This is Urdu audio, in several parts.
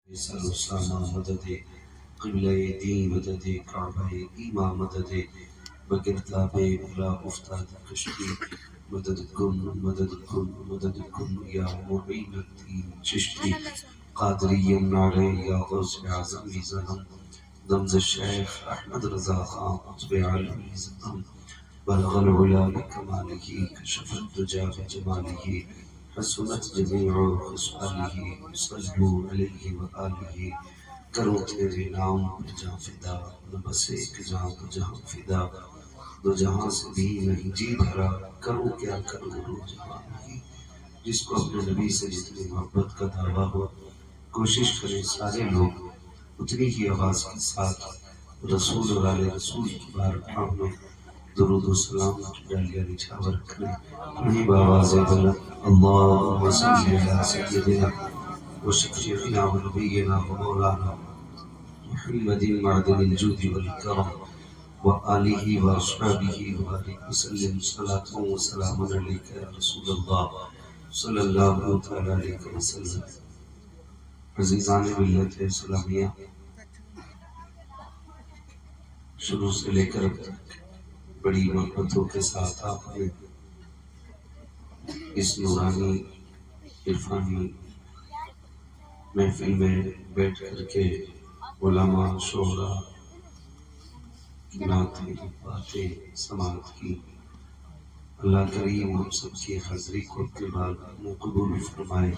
سر اسامہ مدد قبلہ دین مدد کعبہ ایماں مدد بگرداب بلا افتاد کشتی مدد کن یا معین الدین چشتی قادری نعرے یا غوث اعظم زنم دمز الشیخ احمد رضا خان قطب عالمی زنم بلغ العلا بکمالہ کشف الدجا بجمالہ حسنت جمیع خصالہ صلو علیہ وآلہ کرو تیرے نام پہ جاں فدا نہ بس ایک جاں دو جہاں فدا دو جہاں سے بھی نہیں جی بھرا کرو کیا کرو دو جہاں نہیں جس کو اپنے نبی سے جتنی محبت کا دعویٰ ہو کوشش کریں سارے لوگ اتنی ہی آواز کے ساتھ رسول اور آل رسول کی بارگاہ میں درود و سلام ڈالیاں نچھاور کریں انہیں بآواز بلند اللہم صلی علی سیدنا و شفیعنا و نبینا و مولانا محمد معدن الجود والکرم وآلہ واصحابہ وبارک وسلم صلاة و سلام علیک یا رسول اللہ صلی اللہ تعالی علیہ وسلم۔ عزیزان ملت اسلامیہ، شروع سے لے کر اب تک بڑی محبتوں کے ساتھ آپ نے اس نورانی عرفانی محفل میں بیٹھ کر کے علماء شعراء کی نعتیں باتیں سماعت کی۔ اللہ کریم ہم سب کی حاضری کو اپنے بارگاہ قبول فرمائے۔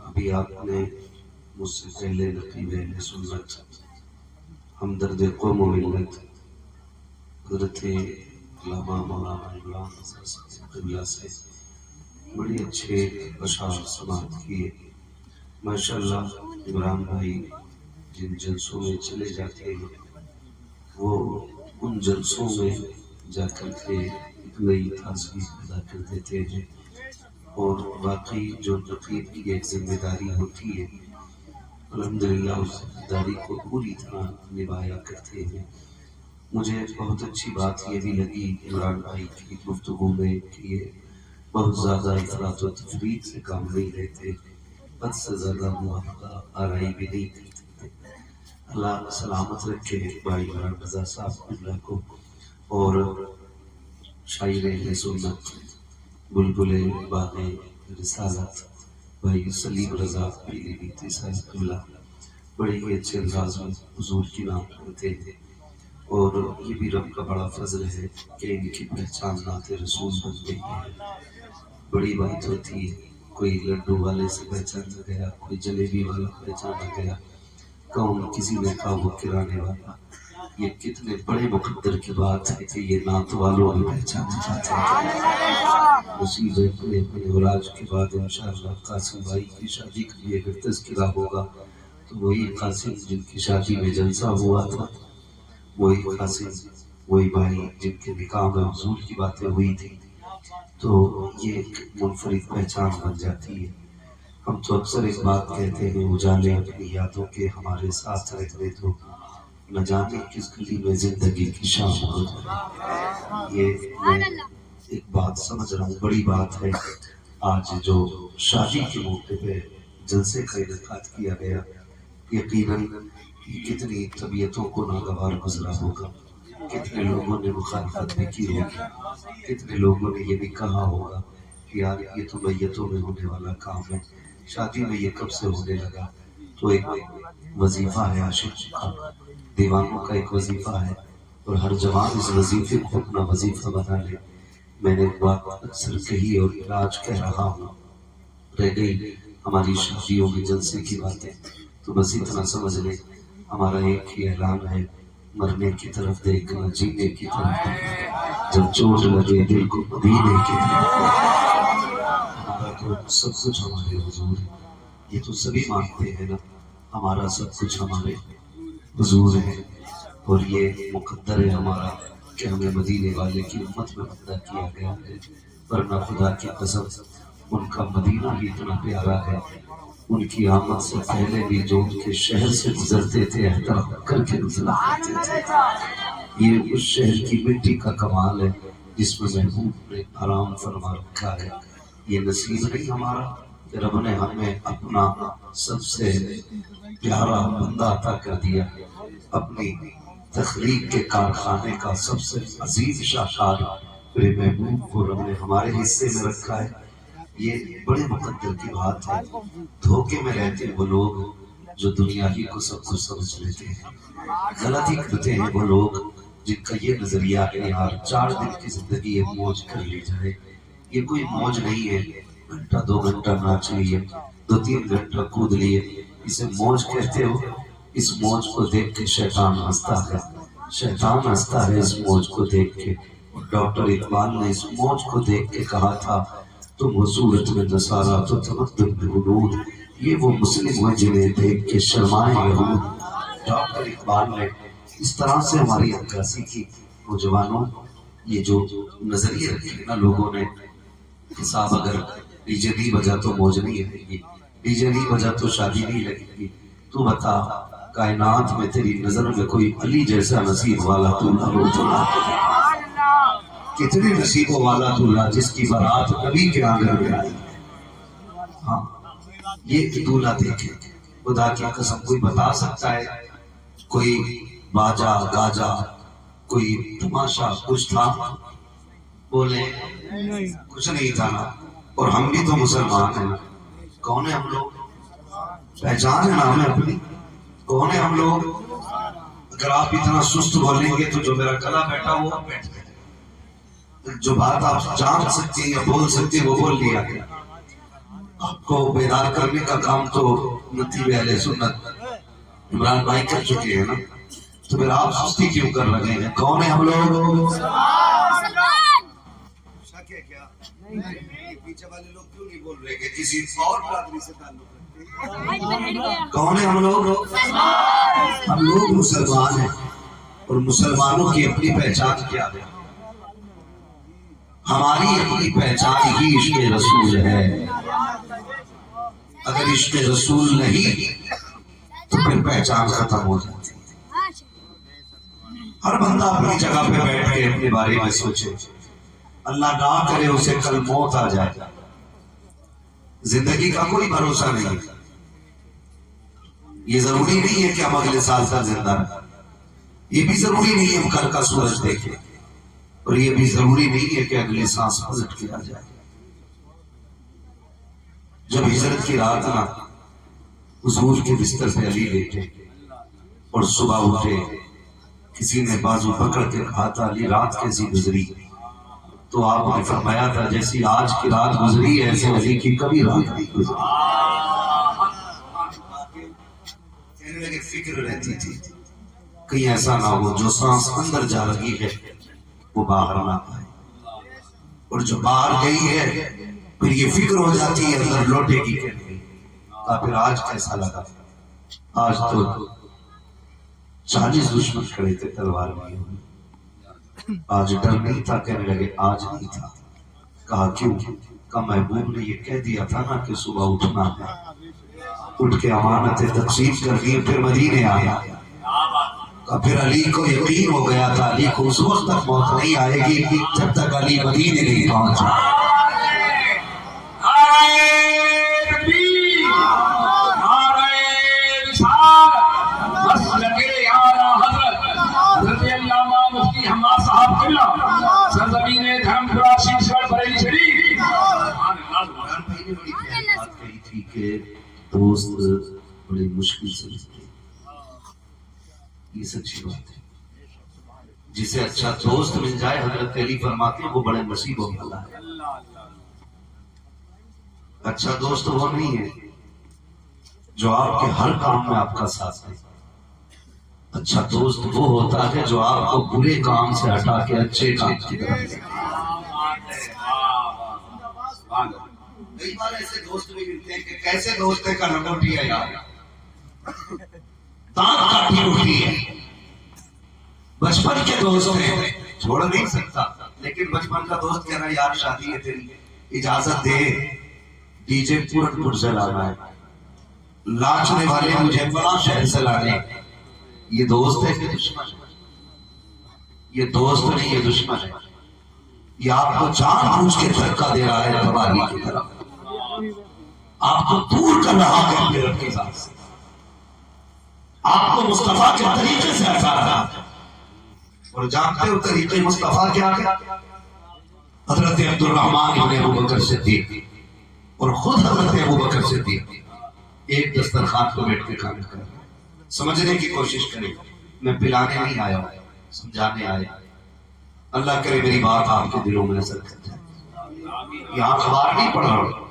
ابھی آپ نے مجھ سے پہلے نقیب اہل سنت ہمدرد قوم و ملت حضرت علامہ مولانا عمران رضا صاحب قبلہ سے بڑے اچھے اشعار سماعت کیے۔ ماشاءاللہ عمران بھائی جن جلسوں میں چلے جاتے ہیں وہ ان جلسوں میں جا کر کے ایک نئی تازگی پیدا کر دیتے ہیں، اور واقعی جو نقیب کی ایک ذمہ داری ہوتی ہے الحمدللہ اس ذمہ داری کو پوری طرح نبھایا کرتے ہیں۔ مجھے بہت اچھی بات یہ بھی لگی عمران بھائی کی گفتگو میں کہ یہ بہت زیادہ افراط و تفریط سے کام نہیں لیتے، حد سے زیادہ موافقہ آرائی بھی نہیں کرتے۔ اللہ سلامت رکھے بھائی عمران رضا صاحب اللہ کو، اور شاعر اہل سنت بلبل باغ رسالت بھائی سلیم رضا پیلی بیتی صاحب قبلہ بڑے ہی اچھے انداز میں حضور کی نام کرتے ہیں، اور یہ بھی رب کا بڑا فضل ہے کہ ان کی پہچان نعت رسول بن گئی ہے۔ بڑی بات ہوتی ہے کوئی لڈو والے سے پہچانا گیا، کوئی جلیبی والا پہچانا گیا، کون کسی نے کہا وہ کرانے والا۔ یہ کتنے بڑے مقدر کی بات ہے کہ یہ نعت والوں بھی پہچانے جاتے ہیں۔ نصیب اپنے علاج کے بعد انشاءاللہ قاسم بھائی کی شادی کا بھی اگر تذکرہ ہوگا تو وہی قاسم جن کی شادی میں جلسہ ہوا تھا، وہی قاسم وہی بھائی جن کے نکاح میں حضور کی باتیں ہوئی تھی، تو یہ ایک منفرد پہچان بن جاتی ہے۔ ہم تو اکثر ایک بات کہتے ہیں اجالے اپنی یادوں کے ہمارے ساتھ رہنے دو، نہ جانے کس گلی میں زندگی کی شام ہو جائے۔ یہ میں ایک بات سمجھ رہا ہوں، بڑی بات ہے آج جو شادی کے موقع پہ جلسے کا انعقاد کیا گیا، یقیناً کتنی طبیعتوں کو ناگوار گزرا ہوگا، کتنے لوگوں نے مخالفت بھی کی ہوگی، کتنے لوگوں نے یہ بھی کہا ہوگا کہ یار یہ تو میتوں میں ہونے والا کام ہے، شادی میں یہ کب سے ہونے لگا۔ تو ایک وظیفہ ہے عاشق کا، دیوانوں کا ایک وظیفہ ہے، اور ہر جوان اس وظیفے کو اپنا وظیفہ بنا لے۔ میں نے ایک بات اکثر کہی اور آج کہہ رہا ہوں، رہ گئی ہماری شادیوں میں جلسے کی باتیں تو بس اتنا سمجھ لیں ہمارا ایک ہی اعلان ہے، مرنے کی طرف دیکھنا جینے کی طرف دیکھنا، جب چوٹ لگے دل کو مدینے کی طرف دیکھنا۔ ہمارا تو سب کچھ ہمارے حضور ہے، یہ تو سبھی مانتے ہیں نا، ہمارا سب کچھ ہمارے حضور ہے، اور یہ مقدر ہے ہمارا کہ ہمیں مدینے والے کی امت میں پیدا کیا گیا ہے، ورنہ خدا کی قسم ان کا مدینہ بھی اتنا پیارا ہے، ان کی آمد سے پہلے بھی جو ان کے شہر سے گزرتے تھے احترام کر کے گزرا کرتے تھے۔ یہ اس شہر کی مٹی کا کمال ہے جس میں محبوب نے آرام فرما رکھا ہے۔ یہ نصیب نہیں ہمارا کہ رب نے ہمیں اپنا سب سے پیارا بندہ عطا کر دیا، اپنی تخلیق کے کارخانے کا سب سے عزیز شاہکار میرے محبوب کو رب نے ہمارے حصے میں رکھا ہے۔ یہ بڑے مقدر کی بات ہے۔ دھوکے میں رہتے ہیں وہ لوگ جو دنیا ہی کو سب کچھ سمجھ لیتے ہیں، غلطی کرتے ہیں وہ لوگ جن کا یہ نظریہ ہے یار 4 دن کی زندگی ہے، موج کر لی جائے۔ یہ کوئی موج نہیں ہے، گھنٹہ 2 گھنٹہ ناچ لیے، 2-3 گھنٹہ کود لیے، اسے موج کہتے ہو؟ اس موج کو دیکھ کے شیطان ہنستا ہے، شیطان ہنستا ہے اس موج کو دیکھ کے۔ ڈاکٹر اقبال نے اس موج کو دیکھ کے کہا تھا تم حضورت میں نصارہ تو تمدن میں حدود، یہ وہ مسلم ہیں جنہیں دیکھ کے شرمائے یہود۔ ڈاکٹر اقبال نے اس طرح سے ہماری عکاسی کی۔ نوجوانوں، یہ جو نظریے رکھے نا لوگوں نے کہ صاحب اگر ڈی جے نہیں بجا تو موج نہیں لگے گی، ڈی جے نہیں بجا تو شادی نہیں لگے گی، تو بتا کائنات میں تیری نظر میں کوئی علی جیسا نصیب والا تو نہ ہو تو نہ ہو۔ کتنے نصیبوں والا تو اللہ جس کی بارات نبی کے آنگن میں آئی۔ ہاں یہ دولہا دیکھے، خدا کی قسم کوئی بتا سکتا ہے کوئی باجا گاجا کوئی تماشا کچھ تھا؟ بولے کچھ نہیں تھا نا۔ اور ہم بھی تو مسلمان ہیں، کون ہیں ہم لوگ؟ پہچان ہے نا ہمیں اپنی، کون ہیں ہم لوگ؟ اگر آپ اتنا سست بولیں گے تو جو میرا گلا بیٹھا وہ بیٹھ گیا، جو بات آپ جان سکتے ہیں یا بول سکتے ہیں وہ بول لیا گیا۔ آپ کو بیدار کرنے کا کام تو نتیب اہل سنت عمران بھائی کر چکے ہیں نا، تو پھر آپ سستی کیوں کر رہے ہیں؟ کون ہیں ہم لوگ؟ شک ہے کیا؟ پیچھے والے لوگ کیوں نہیں بول رہے کہ کسی اور برادری سے تعلق رکھتے ہیں؟ کون ہیں ہم لوگ؟ ہم لوگ مسلمان ہیں، اور مسلمانوں کی اپنی پہچان کیا ہے؟ ہماری اپنی پہچان ہی عشق رسول ہے۔ اگر عشق رسول نہیں تو پھر پہچان ختم ہو جاتی ہے۔ ہر بندہ اپنی جگہ پہ بیٹھ کے اپنے بارے میں سوچے، اللہ نہ کرے اسے کل موت آ جائے، زندگی کا کوئی بھروسہ نہیں ہے۔ یہ ضروری نہیں ہے کہ ہم اگلے سال تک زندہ رہیں، یہ بھی ضروری نہیں ہے ہم کل کا سورج دیکھیں، اور یہ بھی ضروری نہیں ہے کہ اگلی سانس پلٹ کے آ جائے۔ جب ہجرت کی رات نا حضور کے بستر پہ علی لیٹے اور صبح اٹھے، کسی نے بازو پکڑ کے کہا تھا علی رات کیسی گزری؟ تو آپ نے فرمایا تھا جیسی آج کی رات گزری ایسے علی کی کبھی رات نہیں گزری۔ کہنے لگے فکر رہتی تھی کہیں ایسا نہ ہو جو سانس اندر جا رہی ہے وہ باہر نہ آئے، اور جو باہر گئی ہے پھر یہ فکر ہو جاتی ہے اندر لوٹے گی کہ نہیں۔ پھر آج کیسا لگا؟ آج تو 40 دشمن کھڑے تھے تلوار لیے، آج ڈر نہیں تھا، کہنے لگے آج نہیں تھا۔ کہا کیوں؟ کہا محبوب نے یہ کہہ دیا تھا نا کہ صبح اٹھنا ہے، اٹھ کے امانتیں تقسیم کر دی پھر مدینے آیا۔ پھر علی کو یقین ہو گیا تھا علی کو اس وقت تک موت نہیں آئے گی جب تک علی مدینے نہیں پہنچا۔ دوست بڑی مشکل سے ملتے، یہ سچی بات ہے۔ جسے اچھا دوست مل جائے حضرت علی فرماتے ہیں وہ بڑے نصیبوں والا ہے۔ اچھا دوست وہ نہیں ہے جو آپ کے ہر کام میں آپ کا ساتھ دے، اچھا دوست وہ ہوتا ہے جو آپ کو برے کام سے ہٹا کے اچھے کام کی طرف لے۔ کئی بار ایسے دوست بھی ملتے ہیں کہ کیسے دوست ہے کا لنگوٹی ہے یار، دانت کاٹی ہوتی ہے، بچپن کے دوست ہیں چھوڑ نہیں سکتا، لیکن بچپن کا دوست کہہ رہا یار شادی ہے تیری اجازت دے ڈی جے پورن پور سے لانا ہے، لاچنے والے مجھے بڑا شہر سے لانے۔ یہ دوست ہے کہ دشمن ہے؟ یہ دوست نہیں یہ دشمن ہے، یہ آپ کو جان بوجھ کے دھکا دے رہا ہے تباہی کی طرف۔ آپ کو دور کر رہا ہے اپنے رب کی ذات سے، آپ کو مصطفیٰ کے طریقے سے ہٹا رہا ہے۔ اور جانتے ہو طریقے مصطفیٰ کیا ہے؟ حضرت عبد الرحمن ابن ابو بکر صدیق اور خود حضرت ابو بکر صدیق ایک دسترخوان کو بیٹھ کے کھانا کھا رہے ہیں۔ سمجھنے کی کوشش کریں، میں پلانے نہیں آیا ہوں، سمجھانے آیا۔ اللہ کرے میری بات آپ کے دلوں میں اثر کر جائے۔ یہاں اخبار نہیں پڑھ رہا ہوں،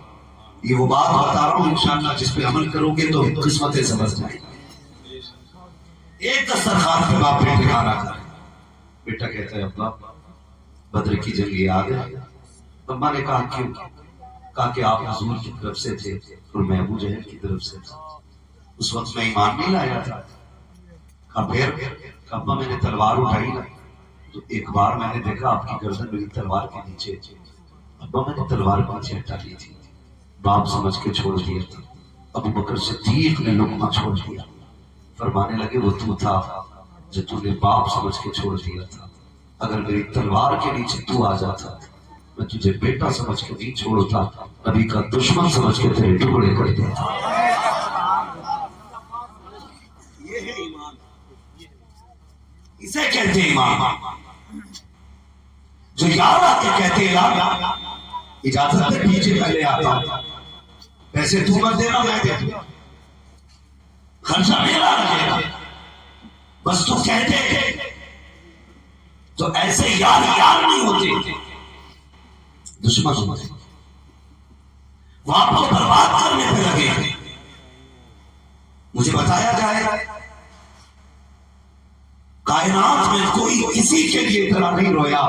یہ وہ بات بتا رہا ہوں انشاءاللہ جس پہ عمل کرو گے تو قسمتیں سمجھ جائیں۔ ایک دسترخوان پہ باپ بیٹے کھانا کھا رہے ہیں۔ بیٹا کہتا ہے ابا بدر کی جنگ یاد ہے؟ ابا نے کہا کیوں؟ کہا کہ آپ حضور کی طرف سے تھے اور میں ابو جہل کی طرف سے تھا، اس وقت میں ایمان نہیں لایا تھا۔ کہا پھر؟ ابا میں نے تلوار اٹھائی نا تو ایک بار میں نے دیکھا آپ کی گردن میری تلوار کے نیچے، ابا میں نے تلوار پیچھے ہٹا لی تھی، باپ سمجھ کے چھوڑ دیا تھا۔ ابو بکر صدیق نے لقمہ چھوڑ دیا، فرمانے لگے وہ تو تھا جو تو نے باپ سمجھ کے چھوڑ دیا تھا، اگر میری تلوار کے نیچے تو آ جاتا میں تجھے بیٹا سمجھ کے نہیں چھوڑتا، نبی کا دشمن سمجھ کے تیرے ٹکڑے کر دیتا۔ یہ ہے ایمان، اسے کہتے ہیں ایمان۔ جو یار آ کے کہتے ہیں یار اجازت ہے پیچھے پہلے آتا ہوں، پیسے تو مت دینا میں دے دوں، خرچہ میرا رہے گا، بس تو کہتے تو ایسے یار یار نہیں ہوتے، دشمن ہوتے، وہ آپ کو برباد کرنے پہ لگے۔ مجھے بتایا جائے کائنات میں کوئی کسی کے لیے اتنا نہیں رویا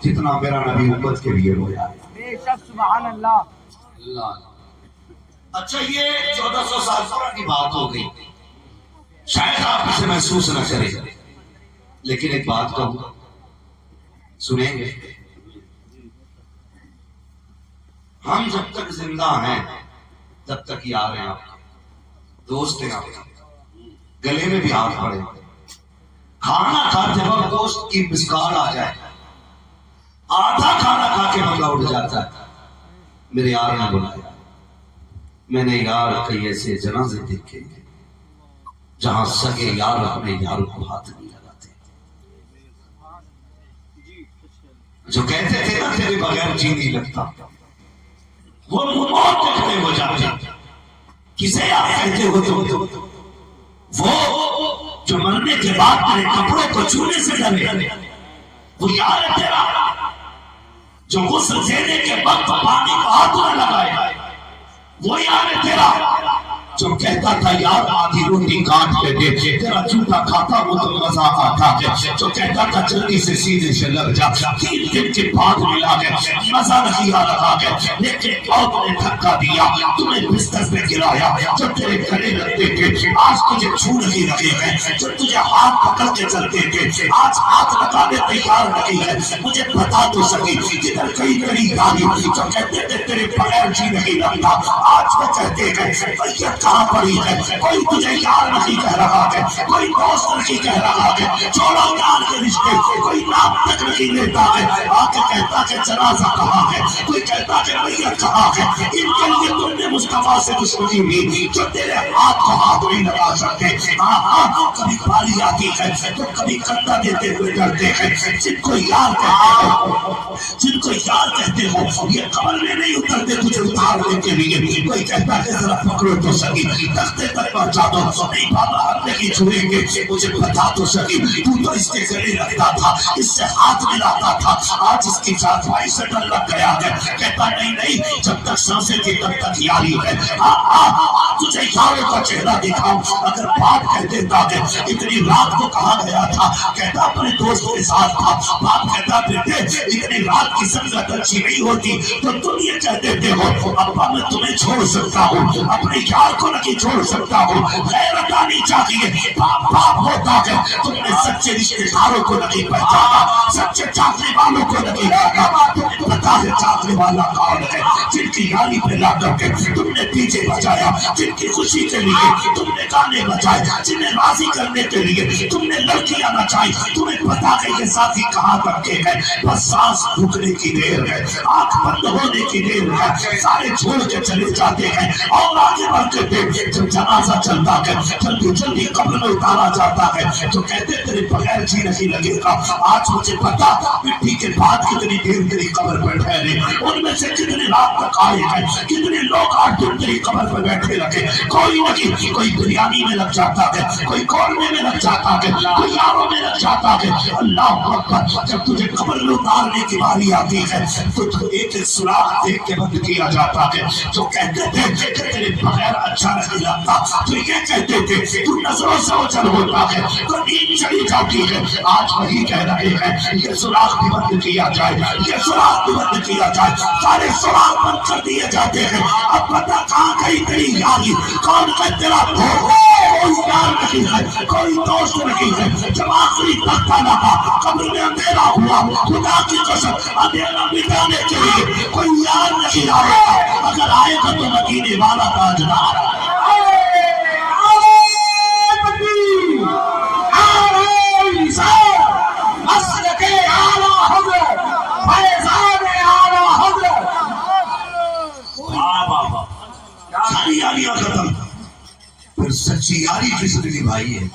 جتنا میرا نبی امت کے لیے رویا۔ بے شک سبحان اللہ۔ اچھا یہ 1400 سال پرانی بات ہو گئی، شاید آپ اسے محسوس نہ کریں، لیکن ایک بات کہوں، سنیں گے؟ ہم جب تک زندہ ہیں تب تک یار ہیں، آپ دوست ہیں، آپ گلے میں بھی ہاتھ پڑے، کھانا کھاتے وقت دوست کی مسکال آ جائے، آدھا کھانا کھا کے بندہ اٹھ جاتا ہے، میرے یار نے بلایا۔ میں نے یار کئی ایسے جنازے دیکھے جہاں سگے یار اپنے یار کو ہاتھ نہیں لگاتے، جو کہتے تھے نا تیرے بغیر جی نہیں لگتا، وہ موت کے کھڑے ہو جاتے۔ کسے آپ کہتے ہو تم؟ وہ جو مرنے کے بعد تیرے کپڑوں کو چھونے سے ڈرے، وہ یار ہے تیرا جو غسل دینے کے وقت پانی کو ہاتھ نہ لگائے، وہ یار ہے تیرا جو کہتا تھا یار آدھی روٹی کاٹ کے دے، تیرا جھوٹا کھاتا وہ تو مزہ آتا ہے، جو کہتا تھا جلدی سے سینے سے لگ جا، 3 دن کے بعد ملا گیا، مزہ نہیں آ رہا ہے، لیکن موت نے دھکا دیا، تمہیں بستر پہ گرایا، جو تیرے گھرے لگتے تھے آج تجھے چھو نہیں رہے ہیں، جو تجھے ہاتھ پکڑ کے چلتے تھے آج ہاتھ لگانے تیار نہیں ہے۔ مجھے بتا تو سکی جدھر کئی کئی یاری جو کہتے تھے تیرے بغیر جی نہیں لگتا، آج وہ کہتے ہیں میت کہاں پڑی ہے، کوئی تجھے یار نہیں کہہ رہا ہے، کوئی دوست نہیں کہہ رہا ہے، چھوڑو یار کے رشتے، کوئی نام تک نہیں لیتا ہے، آ کے کہتا کہ جنازہ کہاں ہے، کوئی کہتا کہ میت کہاں ہے۔ ان کے لیے تم نے مصطفیٰ سے دشمنی لی جو تیرے ہاتھ کو ہاتھ نہیں لگا سکتے۔ کبھی باری آتی ہے تو کبھی کندھا دیتے ہوئے ڈرتے ہیں، جن کو یار کہتے ہو، جن کو یار کہتے ہو یہ قبر میں نہیں اترتے تجھے اتارنے کے لیے، کوئی کہتا ہے ذرا پکڑو تو سکی تختے تک پہنچا دو، نہیں بابا ہم نہیں چھوڑیں گے، مجھے بتا تو سکی تو تو اس کے گلے رکھتا تھا، اس سے ہاتھ ملاتا تھا، آج اس کی چارپائی سے ڈر لگ گیا ہے، کہتا نہیں نہیں جب تک سانسیں تھی تب تک یاری ہے۔ تجھے یاروں کا چہرہ دکھاؤں، اگر باپ کہہ دیتا ہے اتنی رات کو کہا گیا تھا، کہتا اپنے دوست کے ساتھ تھا، باپ کہتا بیٹے اتنی رات کی سنگت اچھی نہیں ہوتی تو تم یہ کہہ دیتے ہو ابا میں تمہیں چھوڑ سکتا ہوں، اپنے یار کو نہیں چھوڑ سکتا ہوں، غیرت خاندانی چاہیے، باپ باپ ہوتا ہے، تم نے سچے رشتے داروں کو نہیں پہچانا، سچے چاہنے والوں کو نہیں جانا، تمہیں پتا ہے چاہنے والا کون ہے، جن کی یاری پہ لا کر کے تم نے پیچھے بجایا، جن کی خوشی کے لیے تم نے گانے بجائے، جنہیں راضی کرنے کے لیے تم نے لڑکیاں نچائی، تمہیں پتا ہے یہ ساتھی کہاں تک کے ہیں، بس سانس رکنے کی دیر ہے، آنکھ بند ہونے کی دیر ہے، سارے چھوڑ کے چلے جاتے ہیں اور آگے بڑھتے تھے، جب جنازہ چلتا ہے جلدی جلدی قبر میں اتارا جاتا ہے، جو کہتے تیرے بغیر جی نہیں لگے گا، آج مجھے پتا مٹی کے بعد کتنی دیر تیری قبر پر ٹھہرے، ان میں سے کتنے رات تک آئے ہیں، کتنے لوگ آج دن تیری قبر پر بیٹھے رکھے، کوئی نہیں، کوئی بریانی میں لگ جاتا ہے، کوئی قورمے میں لگ جاتا ہے، کوئی یاروں میں لگ جاتا ہے، اللہ اکبر، جب تجھے قبر میں اتارنے کی باری آتی ہے تو ایک سراغ دیکھ کے بند کیا جاتا ہے، جو کہتے تھے کہ تیرے بغیر اچھا نہیں لگتا، تو یہ کہتے تھے تو نظروں سے اوجھل ہوتا ہے، تو نیند چلی جاتی ہے، آج وہی کہہ رہے ہیں یہ سراغ بھی بند کیا جائے، یہ سراغ بھی بند کیا جائے، سارے سراغ بند کر دیے جاتے ہیں، اب پتہ کہاں گئی تیری یاری، کون ہے تیرا دوست، کوئی یار نہیں ہے، کوئی دوست نہیں ہے، جب آخری تختہ لگا قبر میں اندھیرا ہوا، خدا کی قسم اندھیرا مٹانے کے لیے کوئی یار نہیں آئے گا، اگر آئے گا تو مدینے والا تاجدار، ساری یاریاں ختم، پھر سچی یاری کس نے نبھائی ہے؟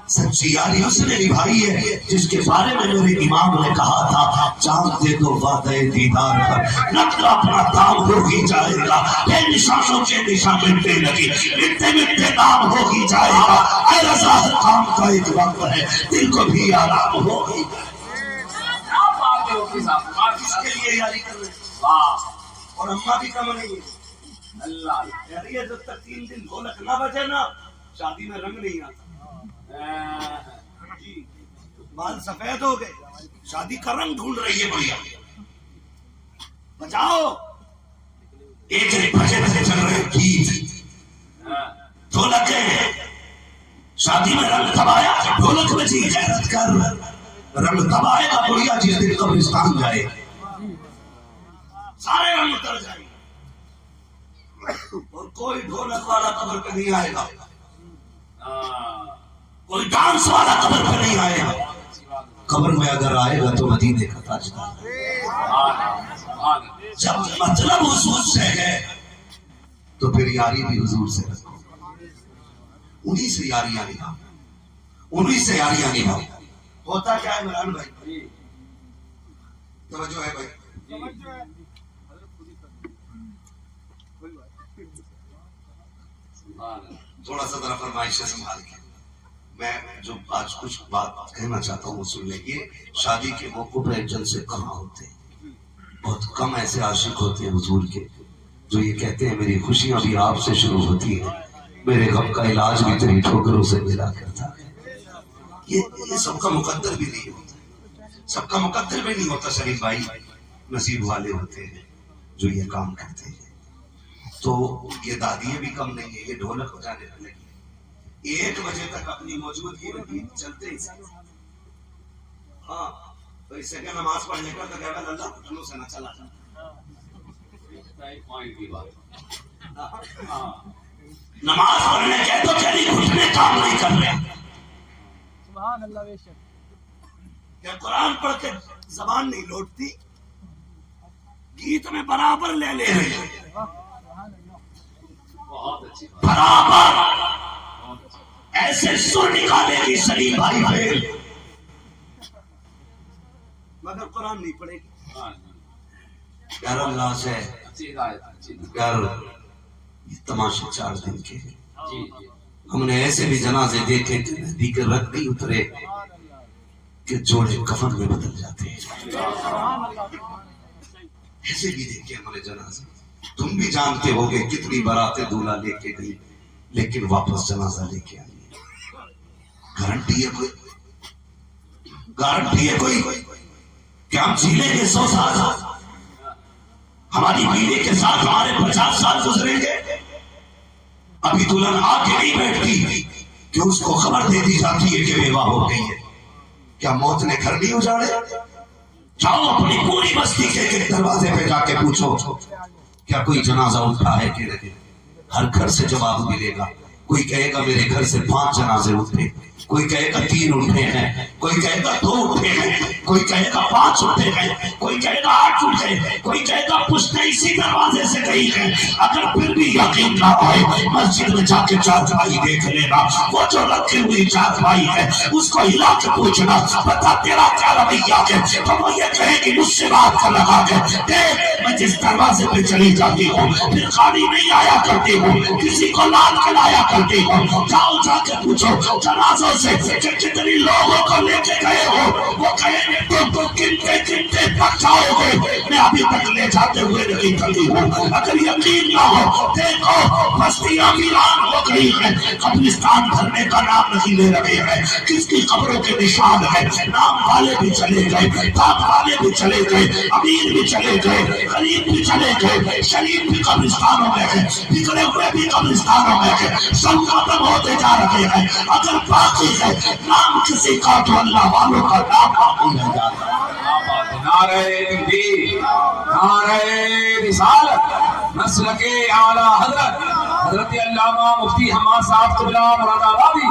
سچی یاری اس نے نبھائی ہے جس کے بارے میں میرے امام نے کہا تھا، چاند دے دو وعدہ دیدار پر، نقطہ اپنا دام ہو ہی جائے گا، بے نشانوں کے نشان مٹنے لگے، مٹتے مٹتے نام ہو ہی جائے گا، اے رضا کام کا ایک وقت ہے، دل کو بھی آرام ہو ہی کس کے لیے یاری کر رہے اور اماں بھی کم نہیں ہے، اللہ یار یہ جب تک 3 دن ڈھولک نہ بجے نا شادی میں رنگ نہیں آتا، جی بال سفید ہو گئے، شادی کا رنگ ڈھونڈ رہی ہے، بڑھیا بجاؤ، ایک بجے سے چل رہے گیت، ڈھولکیں، شادی میں رنگ تب آیا، ڈھولک بجی، غیرت کر، رنگ تب آئے گا بڑھیا جس دن قبرستان جائے، سارے رنگ اتر جائیں، اور کوئی ڈھولک والا قبر پہ نہیں آئے گا، کوئی ڈانس والا قبر پہ نہیں آئے گا، قبر میں اگر آئے گا تو مدینے کا تاجدار، جب مطلب حضور سے ہے تو پھر یاری بھی حضور سے رکھو، انہی سے یاریاں نبھاؤ، انہی سے یاریاں نبھاؤ، ہوتا کیا ہے عمران بھائی، توجہ ہے بھائی، تھوڑا سا ذرا فرمائش سے سنبھال کے، میں جو آج کچھ بات کہنا چاہتا ہوں وہ سن لیں، یہ شادی کے موقع پہ جلسے کہاں ہوتے ہیں، بہت کم ایسے عاشق ہوتے ہیں حضور کے جو یہ کہتے ہیں میری خوشیاں بھی آپ سے شروع ہوتی ہیں، میرے غم کا علاج بھی تیری ٹھوکروں سے ملا کرتا ہے، یہ سب کا مقدر بھی نہیں ہوتا، سب کا مقدر بھی نہیں ہوتا شریف بھائی، نصیب والے ہوتے ہیں جو یہ کام کرتے ہیں، تو یہ دادیاں بھی کم نہیں ہیں، یہ ڈھولک بجانے پہ لگی 1 بجے تک اپنی موجودگی رکھی، چلتے ہی ہاں تو اس سے کیا نماز پڑھنے کا تو کہہ اللہ گھٹنوں سے نہ چلا جائے، نماز پڑھنے کے تو چلی گھٹنے کام نہیں کر رہے، سبحان اللہ، بے شک کیا قرآن پڑھ کے زبان نہیں لوٹتی، گیت میں برابر لے لے رہے، برابر ایسے سر نکالے گی سلیم بھائی فیل، مگر قرآن نہیں پڑھے گی، یار اللہ سے یار یہ تماشے 4 دن کے، ہم نے ایسے بھی جنازے دیکھے کہ مہدی کے رگ نہیں اترے کہ جوڑے کفن میں بدل جاتے ہیں، ایسے بھی دیکھے ہمارے جنازے، تم بھی جانتے ہوگے کتنی براتیں دولہا لے کے گئی لیکن واپس جنازہ لے کے آئی، گارنٹی ہے کوئی، گارنٹی ہے کوئی کہ ہم جی لیں گے 100 سال، ہماری بیوی کے ساتھ ہمارے 50 سال گزریں گے، ابھی دلہن آ کے نہیں بیٹھتی، کہ اس کو خبر دے دی جاتی ہے کہ بیوہ ہو گئی ہے. کیا موت نے گھر نہیں اجاڑے؟ جاؤ اپنی پوری بستی کے ایک دروازے پہ جا کے پوچھو کیا کوئی جنازہ اٹھا ہے کہ نہیں. ہر گھر سے جواب ملے گا. کوئی کہے گا میرے گھر سے 5 جنازے اٹھے, کوئی کہے گا 3 اٹھے ہیں, کوئی کہے گا 2 اٹھے ہیں, کوئی کہے گا 5 اٹھے ہیں, کوئی کہے گا 8 اٹھے, کوئی کہے گا پشتے اسی دروازے سے گئی ہے. اگر پھر بھی یقین نہ آئے مسجد میں جا کے چارپائی دیکھ لینا, وہ جو رکھی ہوئی چارپائی ہے اس کو ہلا کے پوچھنا بتا تیرا کیا رویہ ہے, تو وہ یہ کہے کہ مجھ سے بات کر رہا ہے. دیکھ میں جس دروازے پہ چلی جاتی ہوں پھر خالی نہیں آیا کرتی ہوں, کسی کو لال کے لایا کرتی ہوں. جاؤ جا کے پوچھو جنازوں سے کہ کتنی لوگوں کو لے کے گئے ہو, وہ کہیں گے تم کنتے کنتے تک جاؤ گے, میں ابھی تک لے جاتے ہوئے نہیں چلی ہوں. اگر یقین نہ ہو دیکھو بستیاں ویران ہو گئی ہیں, قبرستان بھرنے کا نام نہیں لے رہے ہیں. کس کی قبروں کے نشان ہے, نام والے بھی چلے گئے, بات والے بھی چلے گئے, امیر بھی چلے گئے, غریب بھی چلے گئے, شریف بھی قبرستانوں میں ہے, بگڑے ہوئے بھی قبرستانوں میں ہے, سب ختم ہوتے جا رہے ہیں. اگر باقی ہے نام کسی کا تو اللہ والوں کا نام باقی رہ جاتا ہے. نعرہ تکبیر, نعرہ رسالت, مسلک اعلیٰ حضرت حضرت علامہ مفتی حماد صاحب قبلہ مراد آبادی.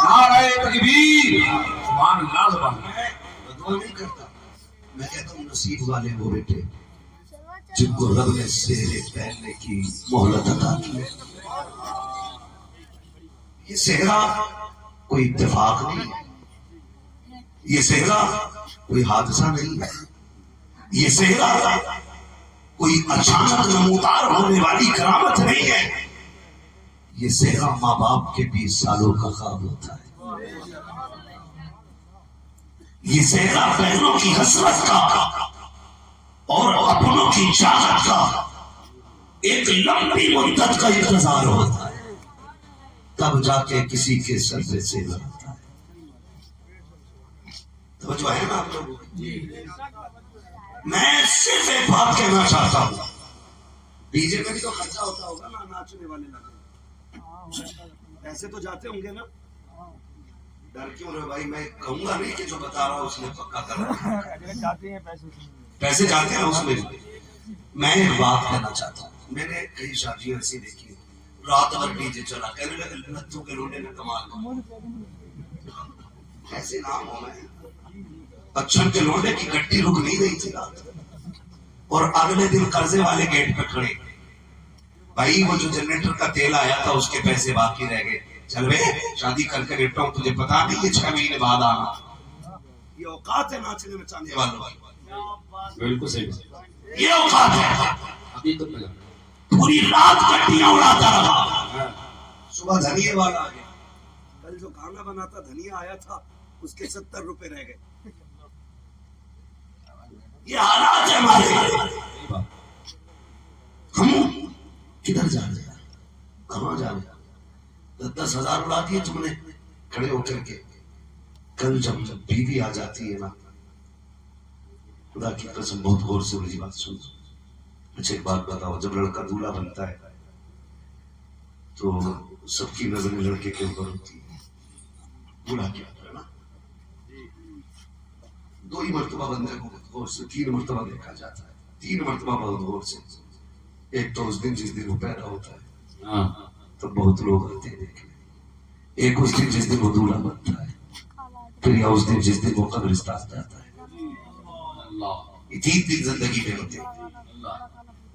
نعرہ تکبیر, سبحان اللہ سبحان اللہ. میں دعا نہیں کرتا, میں کہتا ہوں نصیب والے وہ بیٹے جن کو رب نے سہرے پہننے کی مہلت عطا کی ہے. یہ صحرا کوئی اتفاق نہیں ہے, یہ صحرا کوئی حادثہ نہیں ہے, یہ صحرا کوئی اچانک نمودار ہونے والی کرامت نہیں ہے. یہ صحرا ماں باپ کے 20 سالوں کا خواب ہوتا ہے. یہ صحرا بہنوں کی حسرت کا اور اپنوں کی چاہت کا ایک لمبی مدت کا انتظار ہوتا ہے, تب جا کے کسی کے سر پہ صحرا ہوتا ہے. تو جو ہے نا آپ لوگوں, میں صرف ایک بات کہنا چاہتا ہوں, ڈی جے میں بھی تو خرچہ ہوتا ہوگا نا, ناچنے والے لگے پیسے تو جاتے ہوں گے نا. ڈر کیوں رہے بھائی, میں کہوں گا نہیں کہ جو بتا رہا ہوں اس نے پکا کر رہا ہے, پیسے جاتے ہیں اس میں. میں ایک بات کہنا چاہتا ہوں, میں نے کئی شادیاں ایسی دیکھی, رات بھر ڈی جے چلا, کہنے لگے نتھو کے لوڈے نے کمال کیا. ایسے نام ہونا ہے. اچھن کے لوڈے کی گٹی رک نہیں رہی تھی رات, اور اگلے دن قرضے والے گیٹ پہ کھڑے, بھائی وہ جو جنریٹر کا تیل آیا تھا اس کے پیسے باقی رہ گئے, چل بے شادی کر کے لیٹا ہوں, تجھے پتا نہیں یہ 6 مہینے بعد آنا. یہ اوقات ہے ناچنے میں چاہنے والوں, بالکل صحیح, یہ اوقات ہے. ابھی تو پوری رات گٹیاں اڑاتا رہا, صبح دھنیے والا آ گیا. کل جو کھانا بناتا دھنیا آیا تھا اس کے 70 روپے رہ گئے. یہ حالات ہے ہمارے. ہم کدھر جا رہے ہیں, کہاں جا رہے ہیں؟ 10 ہزار اڑا دیے تم نے کھڑے ہو کر کے. کل جب بیوی آ جاتی ہے نا, خدا کی قسم بہت غور سے میری بات سن. اچھا ایک بات بتاؤ, جب لڑکا دولہا بنتا ہے تو سب کی نظریں لڑکے کے اوپر ہوتی ہے. دولہا کیا ہے نا, 2 ہی مرتبہ بندے کو غور سے, 3 مرتبہ دیکھا جاتا ہے, 3 مرتبہ بہت غور سے. ایک تو اس دن جس دن وہ پیدا ہوتا ہے تو بہت لوگ آتے ہیں دیکھنے, ایک اس دن جس دن وہ دولہا بنتا ہے, پھر یا اس دن جس دن وہ قبرستان جاتا ہے. یہ 3 دن زندگی میں ہوتے ہیں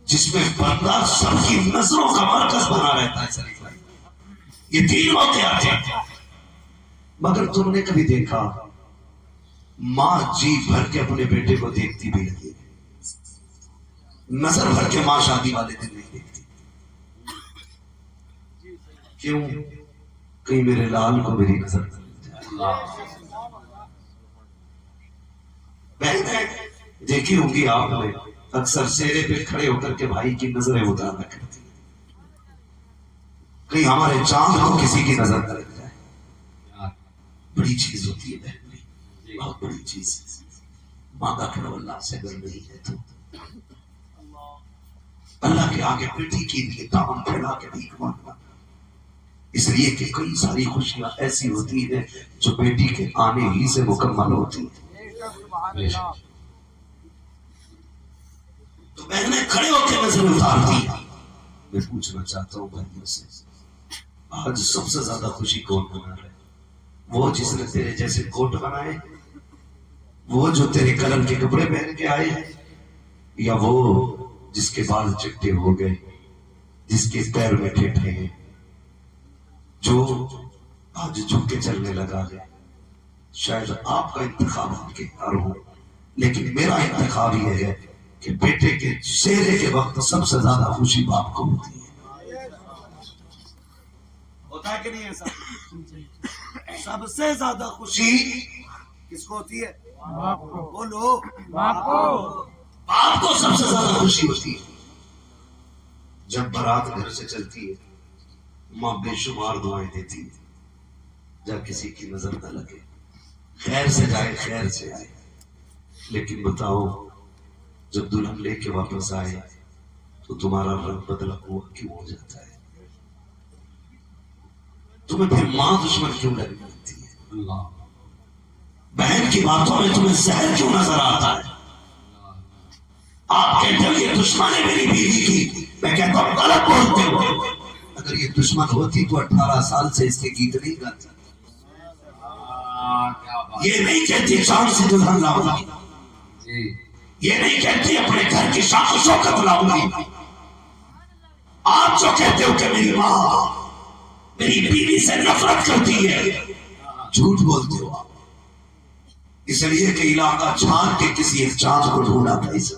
جس میں بندہ سب کی نظروں کا مرکز بنا رہتا ہے. یہ 3 ہوتے آتے ہیں. مگر تم نے کبھی دیکھا ماں جی بھر کے اپنے بیٹے کو دیکھتی بھی نہیں, نظر بھر کے ماں شادی والے دن نہیں دیکھتی. کیوں؟ کہیں میرے لال کو میری نظر بہنیں دیکھی ہوں گی آپ نے, اکثر سہرے پہ کھڑے ہو کر کے بھائی کی نظریں اتارنا کرتی, کہیں ہمارے چاند کو کسی کی نظر نہ لگ جائے. بڑی چیز ہوتی ہے بہن, بہت بڑی چیز. مانگا کرو اللہ سے, اگر نہیں ہے تو اللہ کے آگے پیٹھی کی لیے دامن پھیلا کے بھیک مانگنا. اس لیے کہ کئی ساری خوشیاں ایسی ہوتی ہیں جو بیٹی کے آنے ہی سے مکمل ہوتی ہیں. تو بہنیں کھڑے ہو کے نظر اتارتی. میں پوچھنا چاہتا ہوں بہنوں سے، آج سب سے زیادہ خوشی کون منا رہا ہے؟ وہ جس نے تیرے جیسے کوٹ بنائے، وہ جو تیرے کلر کے کپڑے پہن کے آئے، یا وہ جس کے بال چٹے ہو گئے، جس کے پیر میں ٹھیٹھے ہیں، جو آج جھک کے چلنے لگا ہے؟ شاید آپ کا انتخاب ہم کے ہر ہو، لیکن میرا انتخاب یہ ہے کہ بیٹے کے چہرے کے وقت سب سے زیادہ خوشی باپ کو ہوتی ہے. ہوتا ہے کہ نہیں ایسا؟ سب سے زیادہ خوشی کس کو ہوتی ہے؟ باپ کو. بولو باپ کو. باپ کو سب سے زیادہ خوشی ہوتی ہے جب بارات گھر سے چلتی ہے. ماں بے شمار دعائیں دیتی ہے جب کسی کی نظر نہ لگے، خیر سے جائے خیر سے آئے. لیکن بتاؤ جب دلہن لے کے واپس آئے تو تمہارا رنگ بدلا ہوا کیوں ہو جاتا ہے؟ تمہیں پھر ماں دشمن کیوں لگنے لگتی ہے؟ اللہ بہن کی باتوں میں تمہیں زہر کیوں نظر آتا ہے؟ آپ کہتے ہو یہ دشمن ہے میری بیوی کی، میں کہتا ہوں غلط بولتے ہو. اگر یہ دشمن ہوتی تو 18 سال سے اس کے گیت نہیں گاتی. یہ نہیں کہتی چاند سے دلہن لاؤں گی، یہ نہیں کہتی اپنے گھر کی شان و شوکت لاؤں گی. آپ جو کہتے ہو کہ میری ماں میری بیوی سے نفرت کرتی ہے، جھوٹ بولتے ہو آپ. اس لیے کہ علاقہ چھان کے کسی ایک چاند کو ڈھونڈا تھا. اس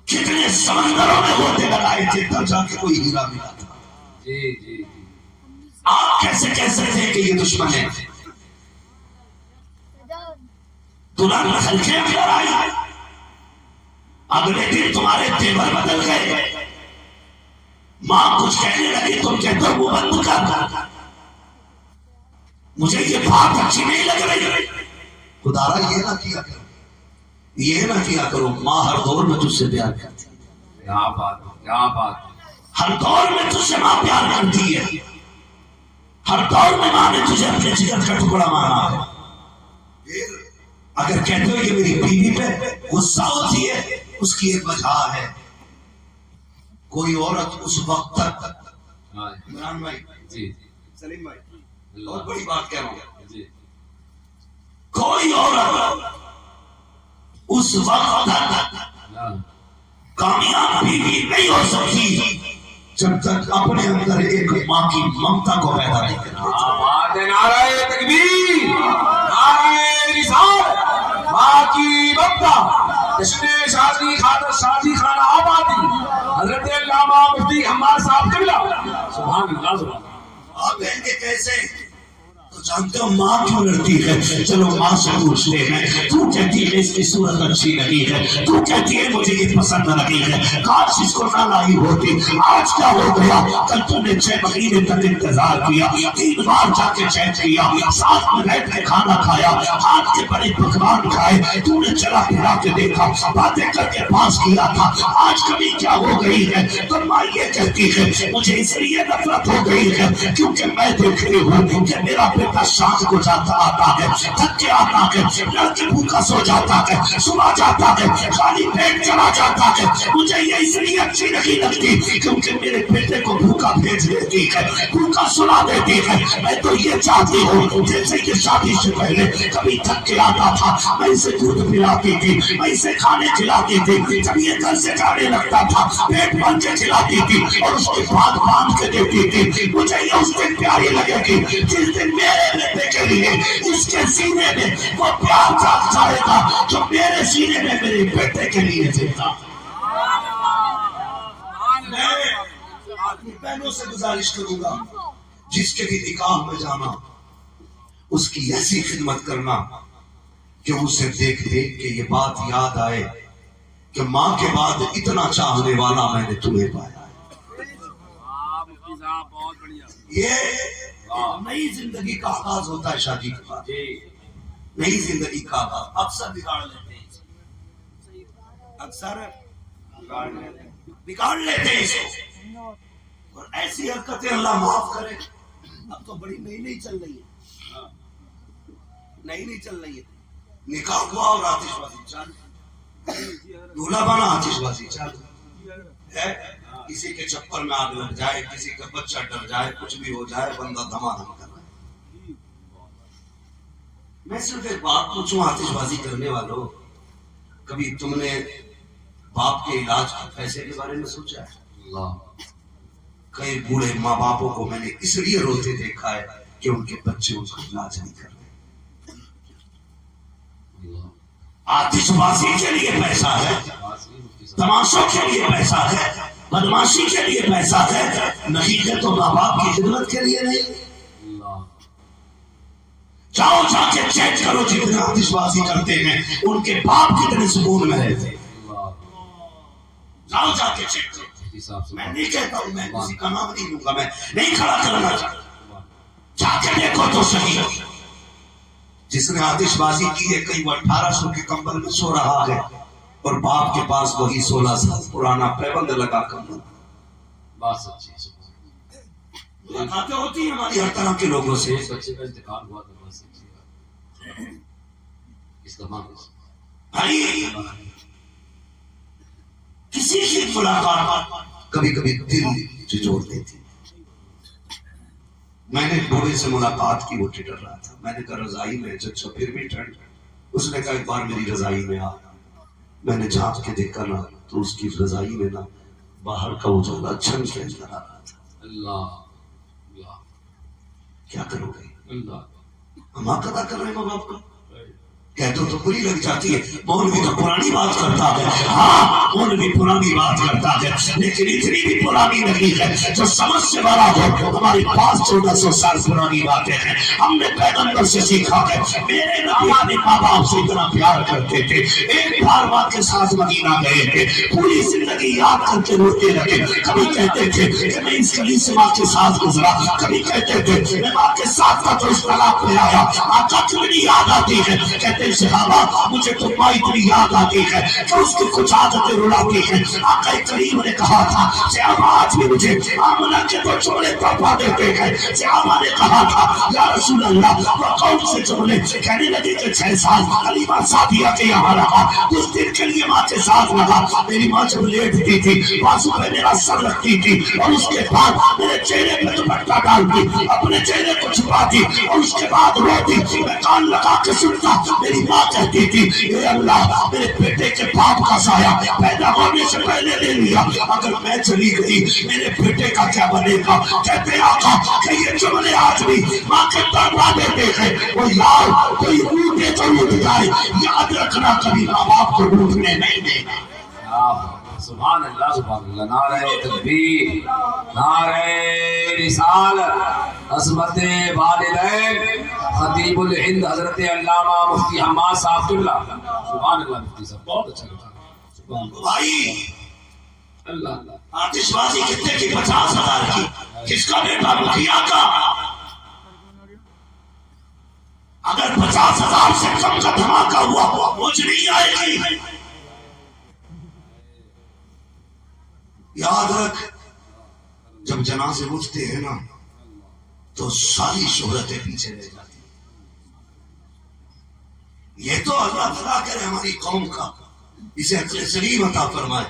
کتنے سمندروں میں ہوتے لگائے تھے تب جا کے کوئی ہیرا ملا تھا. آپ کیسے کہہ سکتے ہیں کہ یہ دشمن ہے؟ دلہن ہلکے اندر آئی، اگلے دن تمہارے تیور بدل گئے، ماں کچھ کہنے لگی تم کہتے ہو وہ بند کر، مجھے یہ بات اچھی نہیں لگ رہی. خدا را یہ نہ کیا کرو، یہ نہ کیا کرو. ماں ہر دور میں تجھ سے پیار کرتی ہے. کیا بات کیا بات. ہر دور میں تجھ سے ماں پیار کرتی ہے. ہر دور میں ماں نے تجھے اپنے جگر کا ٹکڑا مانا ہے. اگر کہتے ہو کہ میری بیوی پہ غصہ ہوتی ہے، اس کی ایک وجہ ہے. کوئی عورت اس وقت تک، عمران بھائی جی سلیم بھائی بہت بڑی بات کہہ رہا ہوں، جی کوئی عورت اس وقت تک کامیاب بیوی نہیں ہو سکتی جب تک اپنے اندر ایک ماں کی ممتا کو پیدا نہیں کرتی. نعرہ تکبیر، نعرہ رسالت، ماں کی ممتا، جشن شادی خاطر شادی خانہ آبادی، حضرت علامہ مفتی حماد صاحب قبلہ. سبحان اللہ سبحان اللہ. آپ کہیں گے کیسے؟ تو جانتے ہو ماں کیوں لڑتی ہے؟ چلو ماں سے پوچھتے ہیں. تو کہتی ہے اس کی صورت اچھی لگی ہے، تو کہتی ہے مجھے یہ پسند نہ لگی ہے، کاش اس کو نہ لائی ہوتی. آج کیا ہو گیا؟ کل تو نے 6 مہینے تک انتظار کیا، 3 بار جا کے چیک کیا، ساتھ میں بیٹھ کے کھانا کھایا، ہاتھ کے بڑے پکوان کھائے، تو نے چلا پھرا کے دیکھا، باتیں کر کے پاس کیا تھا. آج کبھی کیا ہو گئی ہے؟ تو ماں یہ کہتی ہے مجھے اس لیے نفرت ہو گئی ہے کیونکہ میں دیکھ رہی ہوں کہ میرا بیٹا شام کو جاتا آتا ہے، تھک کے آتا ہے، لڑکے بھوکا سو جاتا ہے، صبح جاتا ہے خالی پیٹ چلا جاتا ہے. مجھے یہ اس لیے اچھی نہیں لگتی کیونکہ میرے بیٹے کو بھوکا بھیج دیتی ہے، بھوکا سلا دیتی ہے. میں تو یہ چاہتی ہوں جیسے کہ شادی سے پہلے کبھی تھک کے آتا تھا، میں اسے دودھ پلاتی تھی، میں اسے کھانے کھلاتی تھی، جب یہ گھر سے جانے لگتا تھا پیٹ بھر کے کھلاتی تھی اور اس کے بعد باندھ کے دیتی تھی. مجھے یہ اس دن پیاری لگے گی جس دن میرے بیٹے کے لیے اس کے سینے میں وہ پیار جاگ جائے گا جو میرے سینے میں میرے بیٹے کے لیے دیتا. میں اپنی بہنوں سے گزارش کروں گا جس کے بھی نکاح میں جانا اس کی ایسی خدمت کرنا کہ اسے دیکھ دیکھ کے یہ بات یاد آئے کہ ماں کے بعد اتنا چاہنے والا میں نے تمہیں پایا. یہ نئی زندگی کا آغاز ہوتا ہے شادی کے بعد. نئی زندگی کا آغاز اکثر بگاڑ لیتے ہیں، اکثر بگاڑ لیتے ہیں اس کو. اور ایسی حرکتیں اللہ معاف کرے. اب تو بڑی نئی نئی چل رہی ہے, نئی نئی چل رہی ہے. نکاح ہوا اور آتش بازی چالو, دولہا بنا آتش بازی چالو ہے. کسی کے چپل میں آگ لگ جائے, کسی کا بچہ ڈر جائے, کچھ بھی ہو جائے, بندہ دھما دھم کر رہا ہے. میں صرف ایک بات پوچھوں آتش بازی کرنے والوں, کبھی تم نے باپ کے علاج کے پیسے کے بارے میں سوچا ہے؟ اللہ, کئی بوڑھے ماں باپوں کو میں نے اس لیے روتے دیکھا ہے کہ ان کے بچے ان کا علاج نہیں کر رہے. آتش بازی کے لیے پیسہ ہے, تماشوں کے لیے پیسہ ہے, بدماشی کے لیے پیسہ ہے, نہیں ہے تو ماں باپ کی خدمت کے لیے نہیں. جاؤ جا کے چیک کرو جتنے آتش بازی کرتے ہیں ان کے باپ کتنے سکون میں رہتے. جاؤ جا کے چیک کرو. میں نہیں کہتا ہوں, میں کسی کا نام نہیں لوں گا, میں نہیں کھڑا کرنا چاہتا, جا کے دیکھو تو صحیح. جس نے آتش بازی کی ہے کہیں وہ 1800 کے کمبل میں سو رہا ہے اور باپ کے پاس وہی 16 سال پرانا پیبند لگا کمبل. بات سچی ہے. ملاقاتیں ہوتی ہیں ہماری ہر طرح کے لوگوں سے. بچے کا انتقال ہوا تو بات سچی ہے. اس کا بھائی کسی کی ملاقات کبھی کبھی دل جھجوڑ دیتی. میں نے بوڑھے سے ملاقات کی, وہ ٹھٹر رہا تھا. میں نے کہا رضائی میں. اچھا پھر بھی ٹھنڈ. اس نے کہا ایک بار میری رضائی میں آ. میں نے جھانک کے دیکھا نا تو اس کی رضائی میں نا باہر کا اجالا چھن کے نظر آ رہا تھا. اللہ, کیا کرو گے؟ اللہ حماقت ادا کر رہے ہیں ماں باپ کا. کہتے تو بری لگ جاتی ہے, مولوی تو پرانی بات کرتا ہے. ہاں مولوی پرانی بات کرتا ہے, لیکن اتنی بھی پرانی نہیں ہے جو سمجھ سے بڑا ہو. ہمارے پاس 1400 سال پرانی باتیں ہیں. ہم نے پیغمبر سے سیکھا ہے. میرے نبی اپنے ماں باپ سے اتنا پیار کرتے تھے. ایک بار ماں کے ساتھ مدینہ گئے تھے, پوری زندگی یاد کر کے روتے رہے. کبھی کہتے تھے کہ میں اس گلی سے ماں کے ساتھ گزرا, کبھی کہتے تھے میں ماں کے ساتھ تھا تو اس طلاق میں آیا. آقا کتنی یاد آتی ہے. کہتے صحابہ مجھے تو ماں اتنی یاد آتی ہے کہ اس کی کچھ عادتیں رلاتی ہیں. آقا کریم نے کہا تھا صحابہ آج بھی مجھے آمنہ کے تو جملے تڑپا دیتے ہیں. صحابہ نے کہا تھا یا رسول اللہ وہ کون سے جملے؟ کہنے لگے کہ 6 سال حلیمہ سعدیہ کے یہاں رہا, کچھ دن کے لیے ماں کے ساتھ رہا. میری ماں جب لیٹتی تھی بازو پہ میرا سر رکھتی تھی اور اس کے بعد میرے چہرے پہ دوپٹہ ڈالتی, اپنے چہرے کو چھپاتی اور اس کے بعد روتی. میں کان لگا کے سنتا. میری ماں کہتی تھی اے اللہ میرے بیٹے کے باپ کا سایہ پیدا ہونے سے پہلے لے لیا, اگر میں چلی گئی میرے بیٹے کا کیا بنے گا؟ کہتے آقا کہ یہ جملے آج بھی ماں کے تڑپا دیتے ہیں. وہ یار کوئی روٹے تو روٹ جائے, یاد رکھنا کبھی ماں باپ کو روٹنے نہیں دینا. سبحان اللہ, سبحان اللہ. نعرہ تکبیر, نعرہ رسالت, عظمت والدین خطیب الہند حضرت علامہ مفتی حماد صاحب قبلہ. سبحان اللہ. مفتی صاحب بہت اچھا لگا بھائی. اللہ اللہ. آتش بازی کتنے کی؟ 50,000 کی. کس کا بیٹا؟ مکھیا کا. اگر 50,000 سے کم کا دھماکہ ہوا مجھ نہیں آئے گی. یاد رکھ جب جنازے اٹھتے ہیں نا تو ساری شہرتیں پیچھے رہ جاتی. یہ تو اللہ تعالیٰ کرے ہماری قوم کا اسے عقل سلیم عطا فرمائے.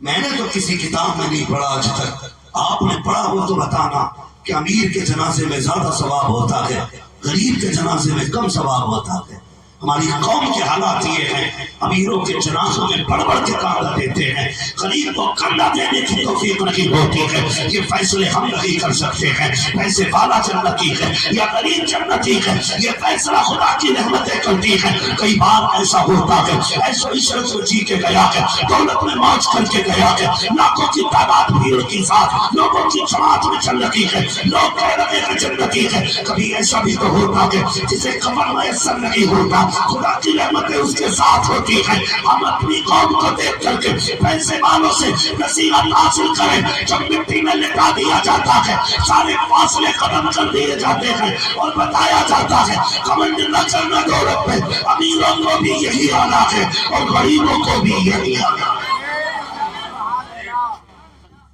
میں نے تو کسی کتاب میں نہیں پڑھا آج تک. آپ نے پڑھا ہو تو بتانا کہ امیر کے جنازے میں زیادہ ثواب ہوتا ہے, غریب کے جنازے میں کم ثواب ہوتا ہے. ہماری قوم کے حالات یہ ہیں, امیروں کے جنازوں میں بڑھ بڑھ کے کاندھا دیتے ہیں, غریب کو کاندھا دینے کی توفیق نہیں ہوتی ہے. یہ فیصلے ہم نہیں کر سکتے ہیں. پیسے والا جنتی ہے یا غریب جنتی ہے, یہ فیصلہ خدا کی رحمتیں کرتی ہے. کئی بار ایسا ہوتا ہے ایسا عشرت کو جی کے گیا ہے, دولت میں موج کر کے گیا ہے, لاکھوں کی تعداد بھیڑ کے ساتھ لوگوں کی جماعت میں چل رہی ہے, لوگ کہہ رہے ہیں جنتی ہے. کبھی ایسا بھی تو ہوتا ہے جسے قبر میسر نہیں ہوتا, خدا کی رحمتیں اس کے ساتھ ہوتی ہے. ہم اپنی قوم کو دیکھ کر کے پیسے والوں سے نصیحت حاصل کریں. جب مٹی میں لٹا دیا جاتا ہے سارے فاصلے ختم کر دیے جاتے ہیں اور بتایا جاتا ہے کمنڈ نہ کرنا دولت پہ, امیروں کو بھی یہی آنا ہے اور غریبوں کو بھی یہی آنا ہے.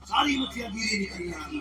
ساری مکھیا گیری نکل رہی.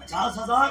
50,000।